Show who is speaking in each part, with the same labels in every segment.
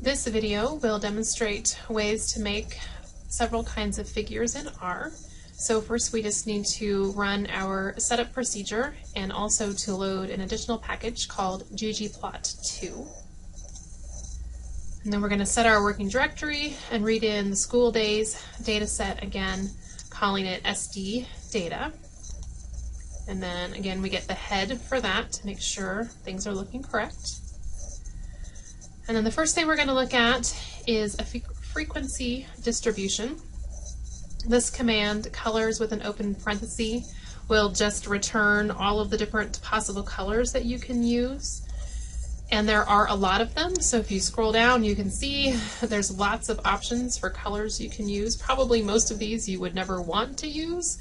Speaker 1: This video will demonstrate ways to make several kinds of figures in R. So first we just need to run our setup procedure and also to load an additional package called GGplot2. And then we're going to set our working directory and read in the school days data set again, calling it SD data. And then again we get the head for that to make sure things are looking correct. And then the first thing we're going to look at is a frequency distribution. This command, colors with an open parenthesis, will just return all of the different possible colors that you can use. And there are a lot of them, so if you scroll down you can see there's lots of options for colors you can use. Probably most of these you would never want to use,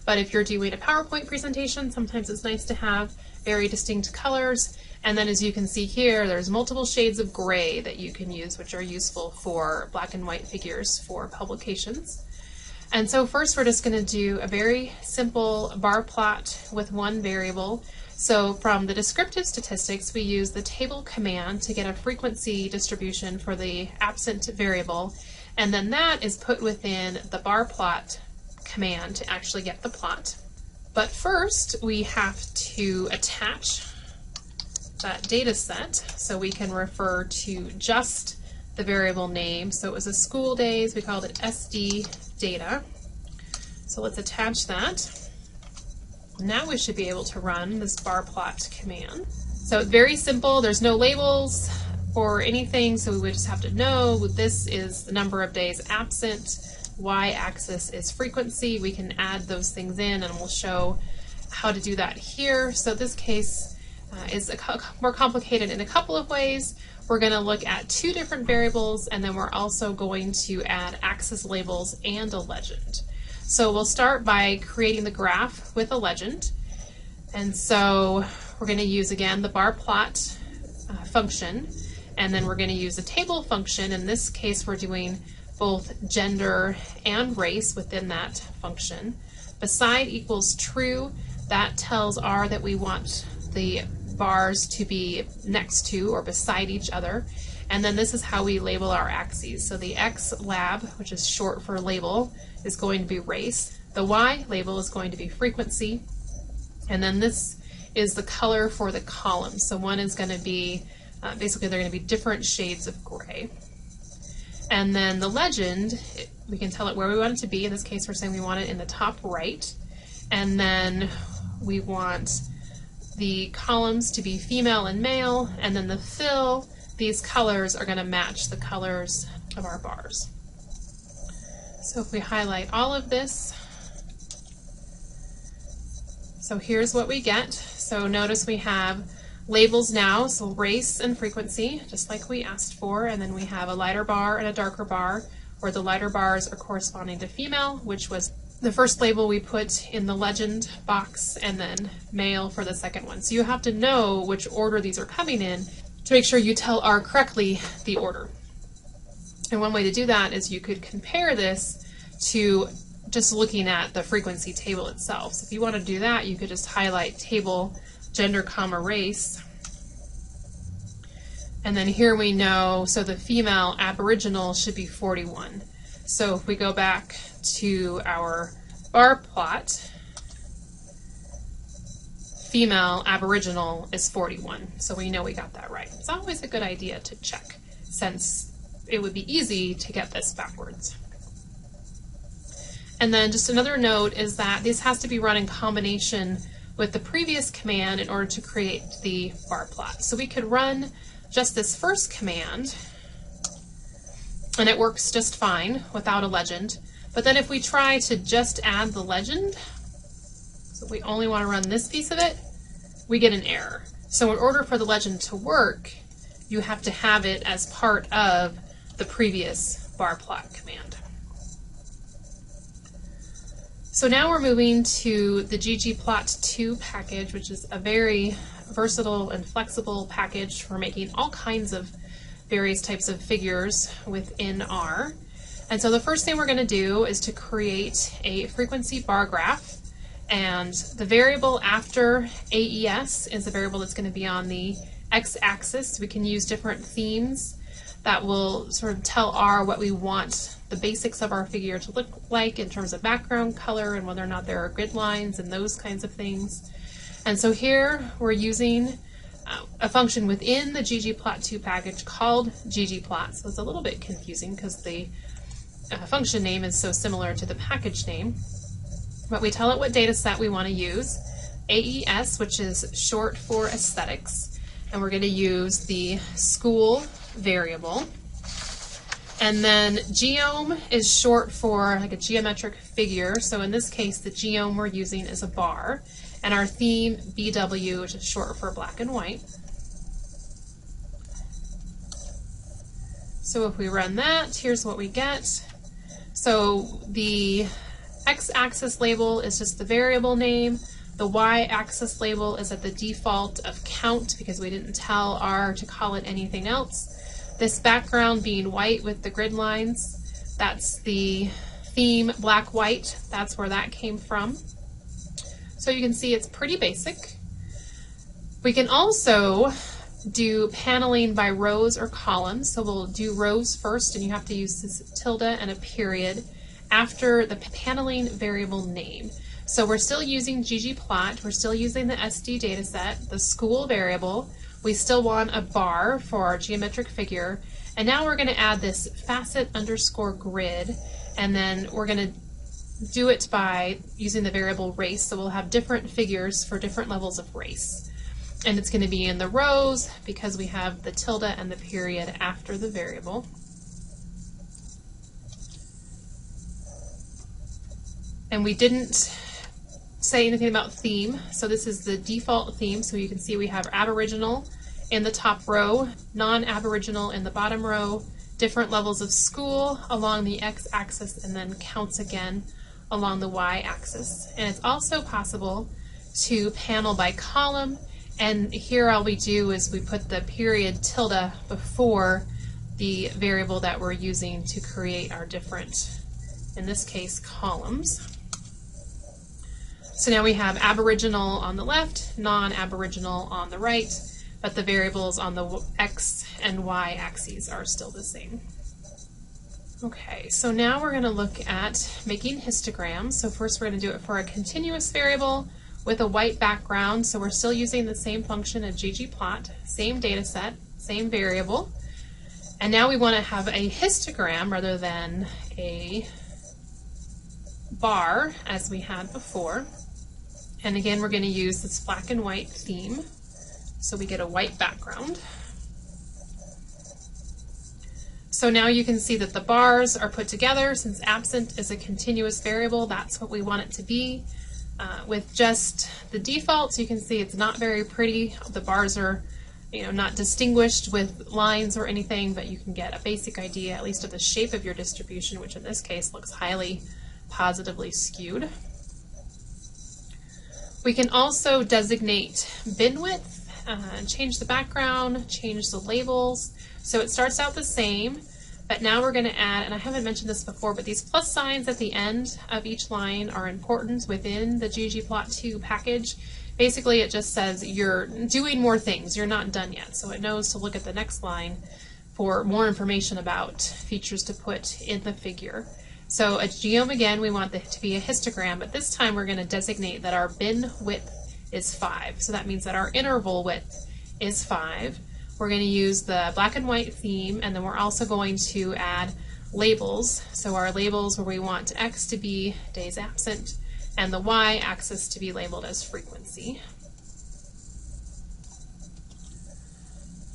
Speaker 1: but if you're doing a PowerPoint presentation, sometimes it's nice to have very distinct colors. And then as you can see here, there's multiple shades of gray that you can use, which are useful for black and white figures for publications. And so first we're just going to do a very simple bar plot with one variable. So from the descriptive statistics, we use the table command to get a frequency distribution for the absent variable, and then that is put within the bar plot command to actually get the plot. But first we have to attach that data set so we can refer to just the variable name. So it was a school days, we called it SD data. So let's attach that. Now we should be able to run this bar plot command. So it's very simple, there's no labels or anything, so we would just have to know this is the number of days absent, y-axis is frequency. We can add those things in and we'll show how to do that here. So this case is more complicated in a couple of ways. We're going to look at two different variables, and then we're also going to add axis labels and a legend. So we'll start by creating the graph with a legend. And so we're going to use again the bar plot function, and then we're going to use a table function. In this case we're doing both gender and race within that function. Beside equals true, that tells R that we want the bars to be next to or beside each other. And then this is how we label our axes. So the X lab, which is short for label, is going to be race. The Y label is going to be frequency. And then this is the color for the columns. So one is going to be, basically they're going to be different shades of gray. And then the legend, we can tell it where we want it to be. In this case we're saying we want it in the top right. And then we want the columns to be female and male, and then the fill, these colors are going to match the colors of our bars. So if we highlight all of this, so here's what we get. So notice we have labels now, so race and frequency, just like we asked for, and then we have a lighter bar and a darker bar, where the lighter bars are corresponding to female, which was the first label we put in the legend box, and then male for the second one. So you have to know which order these are coming in to make sure you tell R correctly the order. And one way to do that is you could compare this to just looking at the frequency table itself. So if you want to do that, you could just highlight table gender comma race, and then here we know, so the female Aboriginal should be 41. So if we go back to our bar plot, female Aboriginal is 41, so we know we got that right. It's always a good idea to check, since it would be easy to get this backwards. And then just another note is that this has to be run in combination with the previous command in order to create the bar plot. So we could run just this first command, and it works just fine without a legend. But then if we try to just add the legend, so we only want to run this piece of it, we get an error. So in order for the legend to work, you have to have it as part of the previous bar plot command. So now we're moving to the GGplot2 package, which is a very versatile and flexible package for making all kinds of various types of figures within R. And so the first thing we're going to do is to create a frequency bar graph, and the variable after AES is a variable that's going to be on the x-axis. We can use different themes that will sort of tell R what we want the basics of our figure to look like in terms of background color and whether or not there are grid lines and those kinds of things. And so here we're using a function within the GGplot2 package called GGplot. So it's a little bit confusing because the function name is so similar to the package name. But we tell it what data set we want to use, AES, which is short for aesthetics, and we're going to use the school variable. And then geom is short for like a geometric figure, so in this case the geom we're using is a bar, and our theme BW, which is short for black and white. So if we run that, here's what we get. So the x-axis label is just the variable name. The y-axis label is at the default of count because we didn't tell R to call it anything else. This background being white with the grid lines, that's the theme black-white. That's where that came from. So you can see it's pretty basic. We can also do paneling by rows or columns. So we'll do rows first, and you have to use this tilde and a period after the paneling variable name. So we're still using ggplot, we're still using the SD dataset, the school variable. We still want a bar for our geometric figure, and now we're going to add this facet underscore grid, and then we're going to do it by using the variable race, so we'll have different figures for different levels of race. And it's going to be in the rows because we have the tilde and the period after the variable. And we didn't say anything about theme, so this is the default theme, so you can see we have Aboriginal in the top row, non-Aboriginal in the bottom row, different levels of school along the x-axis, and then counts again along the y-axis. And it's also possible to panel by column, and here all we do is we put the period tilde before the variable that we're using to create our different, in this case, columns. So now we have Aboriginal on the left, non-Aboriginal on the right, but the variables on the x and y axes are still the same. Okay, so now we're going to look at making histograms. So first we're going to do it for a continuous variable with a white background. So we're still using the same function of ggplot, same data set, same variable. And now we want to have a histogram rather than a bar as we had before. And again, we're going to use this black and white theme, so we get a white background. So now you can see that the bars are put together. Since absent is a continuous variable, that's what we want it to be. With just the defaults, you can see it's not very pretty. The bars are, not distinguished with lines or anything, but you can get a basic idea, at least of the shape of your distribution, which in this case looks highly positively skewed. We can also designate bin width, change the background, change the labels. So it starts out the same, but now we're going to add, and I haven't mentioned this before, but these plus signs at the end of each line are important within the GGplot2 package. Basically, it just says you're doing more things, you're not done yet. So it knows to look at the next line for more information about features to put in the figure. So a geom, again, we want it to be a histogram, but this time we're going to designate that our bin width is 5. So that means that our interval width is 5. We're going to use the black and white theme, and then we're also going to add labels. So our labels where we want X to be days absent and the Y-axis to be labeled as frequency.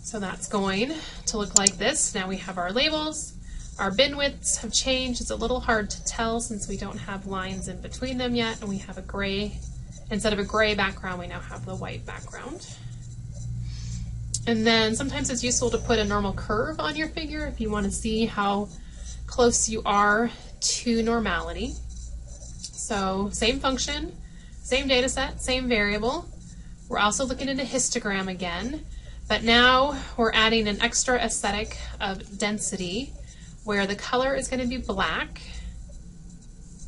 Speaker 1: So that's going to look like this. Now we have our labels. Our bin widths have changed. It's a little hard to tell since we don't have lines in between them yet, and we have a gray, instead of a gray background, we now have the white background. And then sometimes it's useful to put a normal curve on your figure if you want to see how close you are to normality. So same function, same data set, same variable. We're also looking at a histogram again, but now we're adding an extra aesthetic of density, where the color is going to be black,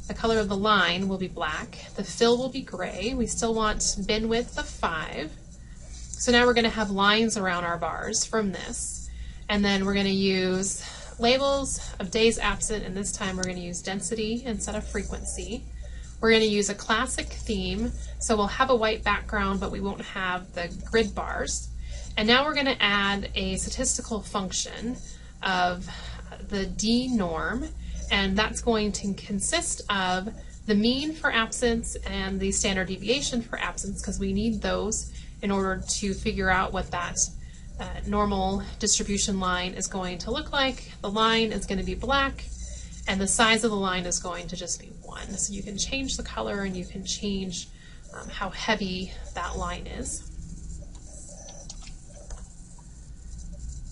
Speaker 1: the color of the line will be black, the fill will be gray. We still want bin width of 5. So now we're going to have lines around our bars from this. And then we're going to use labels of days absent, and this time we're going to use density instead of frequency. We're going to use a classic theme, so we'll have a white background, but we won't have the grid bars. And now we're going to add a statistical function of the D norm, and that's going to consist of the mean for absence and the standard deviation for absence, because we need those in order to figure out what that normal distribution line is going to look like. The line is going to be black, and the size of the line is going to just be 1. So you can change the color and you can change how heavy that line is.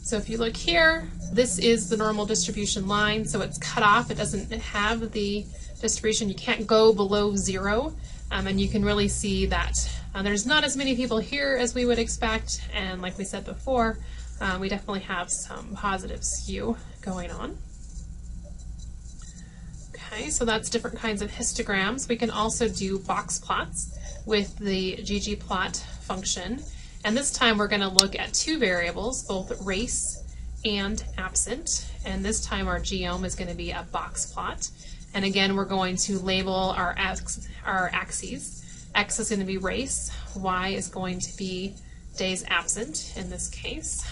Speaker 1: So if you look here, this is the normal distribution line, so it's cut off. It doesn't have the distribution. You can't go below 0, and you can really see that there's not as many people here as we would expect, and like we said before, we definitely have some positive skew going on. Okay, so that's different kinds of histograms. We can also do box plots with the GGplot function. And this time we're going to look at 2 variables, both race and absent. And this time our geom is going to be a box plot. And again, we're going to label our axes. X is going to be race, Y is going to be days absent in this case.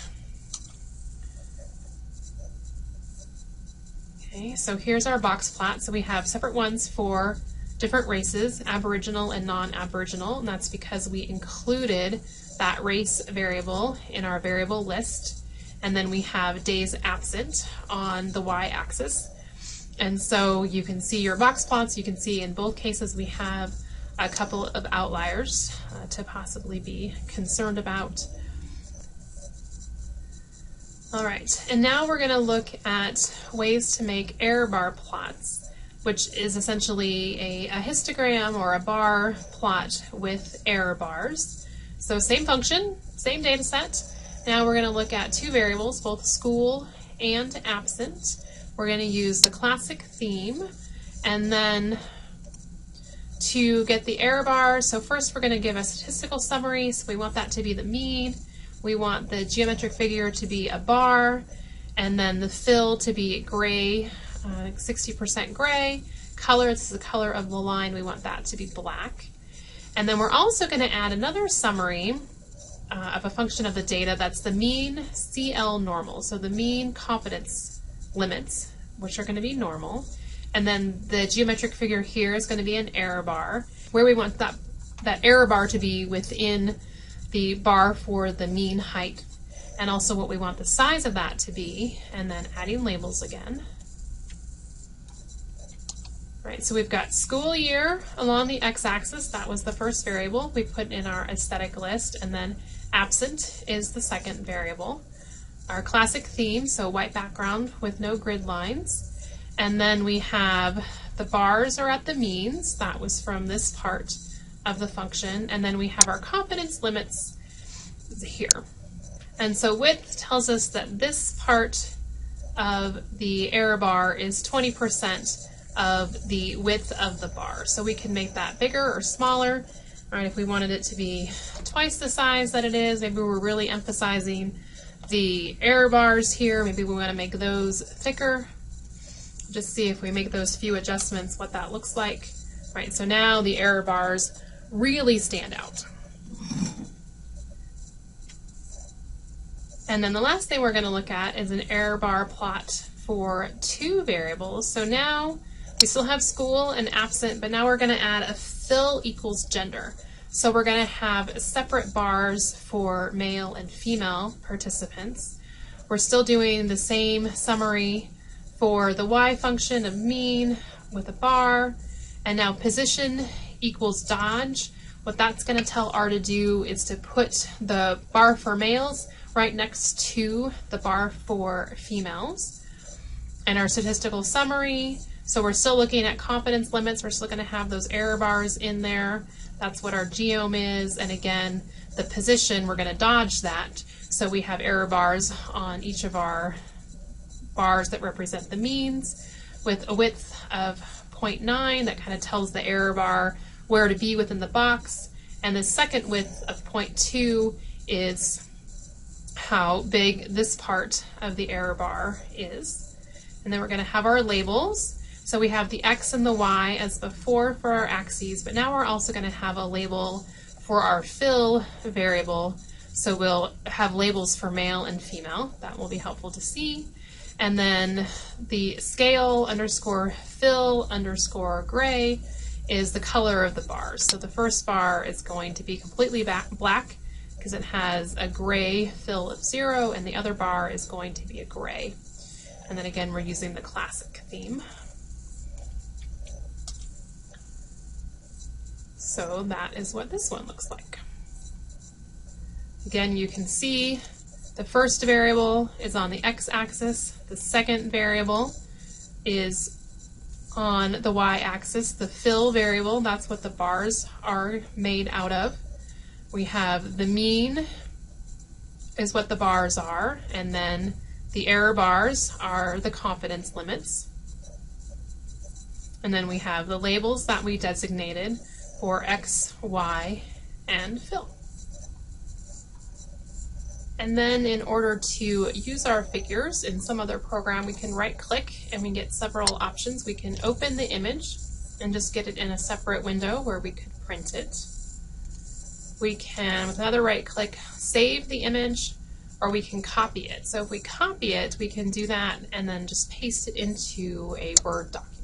Speaker 1: Okay, so here's our box plot. So we have separate ones for different races, Aboriginal and non-Aboriginal, and that's because we included that race variable in our variable list. And then we have days absent on the y-axis. And so you can see your box plots. You can see in both cases we have a couple of outliers to possibly be concerned about. All right, and now we're going to look at ways to make error bar plots, which is essentially a histogram or a bar plot with error bars. So same function, same data set. Now we're going to look at 2 variables, both school and absent. We're going to use the classic theme, and then to get the error bar, so first we're going to give a statistical summary. So we want that to be the mean. We want the geometric figure to be a bar, and then the fill to be gray, 60% gray. Color, this is the color of the line, we want that to be black. And then we're also going to add another summary of a function of the data that's the mean CL normal, so the mean confidence limits, which are going to be normal. And then the geometric figure here is going to be an error bar, where we want that error bar to be within the bar for the mean height, and also what we want the size of that to be, and then adding labels again. Right, so we've got school year along the x-axis. That was the first variable we put in our aesthetic list, and then absent is the second variable. Our classic theme, so white background with no grid lines. And then we have the bars are at the means. That was from this part of the function. And then we have our confidence limits here. And so width tells us that this part of the error bar is 20% of the width of the bar. So we can make that bigger or smaller. All right, if we wanted it to be twice the size that it is, maybe we're really emphasizing the error bars here. Maybe we want to make those thicker. Just see if we make those few adjustments what that looks like. Right, so now the error bars really stand out. And then the last thing we're going to look at is an error bar plot for 2 variables. So now we still have school and absent, but now we're going to add a fill equals gender. So we're going to have separate bars for male and female participants. We're still doing the same summary for the y function of mean with a bar, and now position equals dodge. What that's going to tell R to do is to put the bar for males right next to the bar for females. And our statistical summary, so we're still looking at confidence limits. We're still going to have those error bars in there. That's what our geom is. And again, the position, we're going to dodge that. So we have error bars on each of our bars that represent the means with a width of 0.9 that kind of tells the error bar where to be within the box. And the second width of 0.2 is how big this part of the error bar is. And then we're going to have our labels. So we have the X and the Y as before for our axes, but now we're also going to have a label for our fill variable. So we'll have labels for male and female. That will be helpful to see. And then the scale underscore fill underscore gray is the color of the bars. So the first bar is going to be completely black because it has a gray fill of 0, and the other bar is going to be a gray. And then again, we're using the classic theme. So that is what this one looks like. Again, you can see the first variable is on the x-axis, the second variable is on the y-axis, the fill variable, that's what the bars are made out of. We have the mean is what the bars are, and then the error bars are the confidence limits. And then we have the labels that we designated for X, Y, and fill. And then in order to use our figures in some other program, we can right-click and we get several options. We can open the image and just get it in a separate window where we could print it. We can, with another right-click, save the image, or we can copy it. So if we copy it, we can do that and then just paste it into a Word document.